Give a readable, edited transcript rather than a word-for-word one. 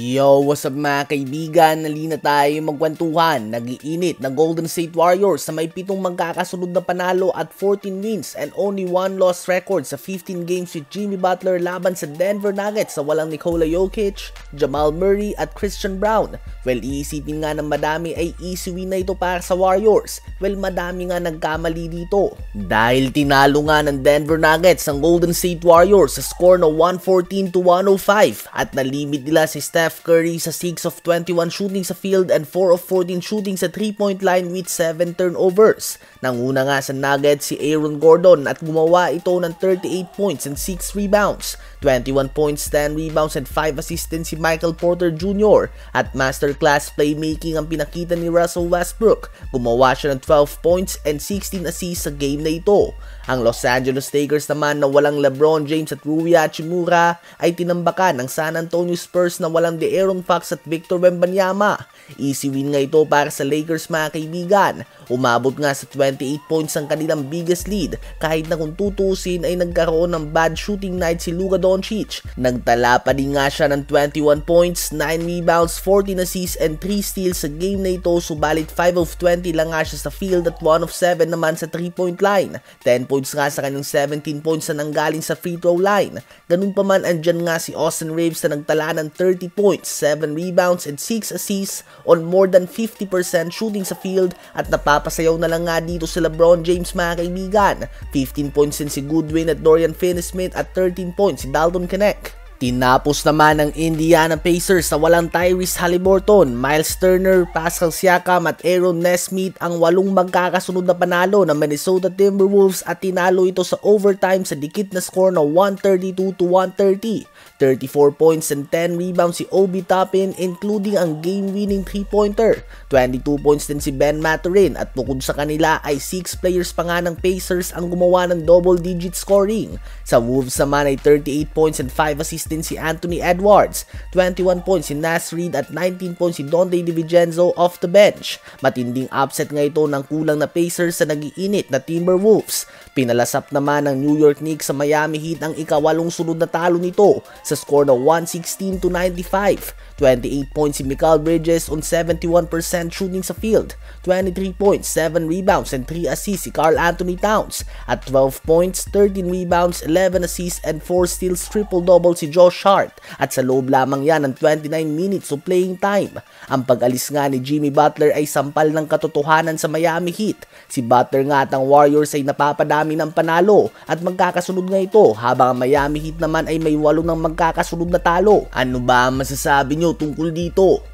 Yo, what's up mga kaibigan? Nalina tayo magkwentuhan. Nag-iinit na Golden State Warriors na may 7 magkakasunod na panalo at 14 wins and only 1 loss record sa 15 games with Jimmy Butler laban sa Denver Nuggets sa walang Nikola Jokic, Jamal Murray at Christian Braun. Well, iisipin nga ng madami ay easy win na ito para sa Warriors. Well, madami nga nagkamali dito. Dahil tinalo nga ng Denver Nuggets ang Golden State Warriors sa score na 114-105 at nalimit nila si Steph Curry sa 6 of 21 shooting sa field and 4 of 14 shooting sa 3-point line with 7 turnovers. Nanguna nga sa Nuggets si Aaron Gordon at gumawa ito ng 38 points and 6 rebounds. 21 points, 10 rebounds and 5 assists si Michael Porter Jr. At masterclass playmaking ang pinakita ni Russell Westbrook. Gumawa siya ng 12 points and 16 assists sa game na ito. Ang Los Angeles Lakers naman na walang LeBron James at Rui Hachimura ay tinambakan ng San Antonio Spurs na walang De'Aaron Fox at Victor Wembanyama. Easy win nga ito para sa Lakers mga kaibigan. Umabot nga sa 28 points ang kanilang biggest lead kahit na kung tutusin ay nagkaroon ng bad shooting night si Luka Doncic. Nagtala pa din nga siya ng 21 points, 9 rebounds, 14 assists and 3 steals sa game na ito, subalit 5 of 20 lang nga siya sa field at 1 of 7 naman sa 3-point line. 10 points nga sa kanyang 17 points na nanggaling sa free throw line. Ganun pa man, andyan nga si Austin Reaves na nagtala ng 30 points, 7 rebounds and 6 assists on more than 50% shooting sa field at napapasayaw na lang nga dito si LeBron James mga kaibigan. 15 points din si Goodwin at Dorian Finney-Smith at 13 points si Dalton Knecht. Tinapos naman ng Indiana Pacers na walang Tyrese Haliburton, Miles Turner, Pascal Siakam at Aaron Nesmith ang 8 magkakasunod na panalo ng Minnesota Timberwolves at tinalo ito sa overtime sa dikit na score na 132-130. 34 points and 10 rebounds si Obi Toppin including ang game-winning 3-pointer. 22 points din si Ben Mathurin at bukod sa kanila ay 6 players pa nga ng Pacers ang gumawa ng double-digit scoring. Sa Wolves naman ay 38 points and 5 assists din si Anthony Edwards, 21 points si Naz Reid at 19 points si Donte DiVincenzo off the bench. Matinding upset nga ito ng kulang na Pacers sa nag-iinit na Timberwolves. Pinalasap naman ng New York Knicks sa Miami Heat ang ika-8 sunod na talo nito sa score na 116-95. 28 points si Mikal Bridges on 71% shooting sa field, 23 points, 7 rebounds and 3 assists si Karl Anthony Towns at 12 points, 13 rebounds, 11 assists and 4 steals, triple-double si Josh Hart at sa loob lamang yan ng 29 minutes of playing time. Ang pag-alis nga ni Jimmy Butler ay sampal ng katotohanan sa Miami Heat. Si Butler nga at ang Warriors ay napapadami ng panalo at magkakasunod nga ito habang ang Miami Heat naman ay may 8 ng magkakasunod na talo. Ano ba ang masasabi nyo tungkol dito?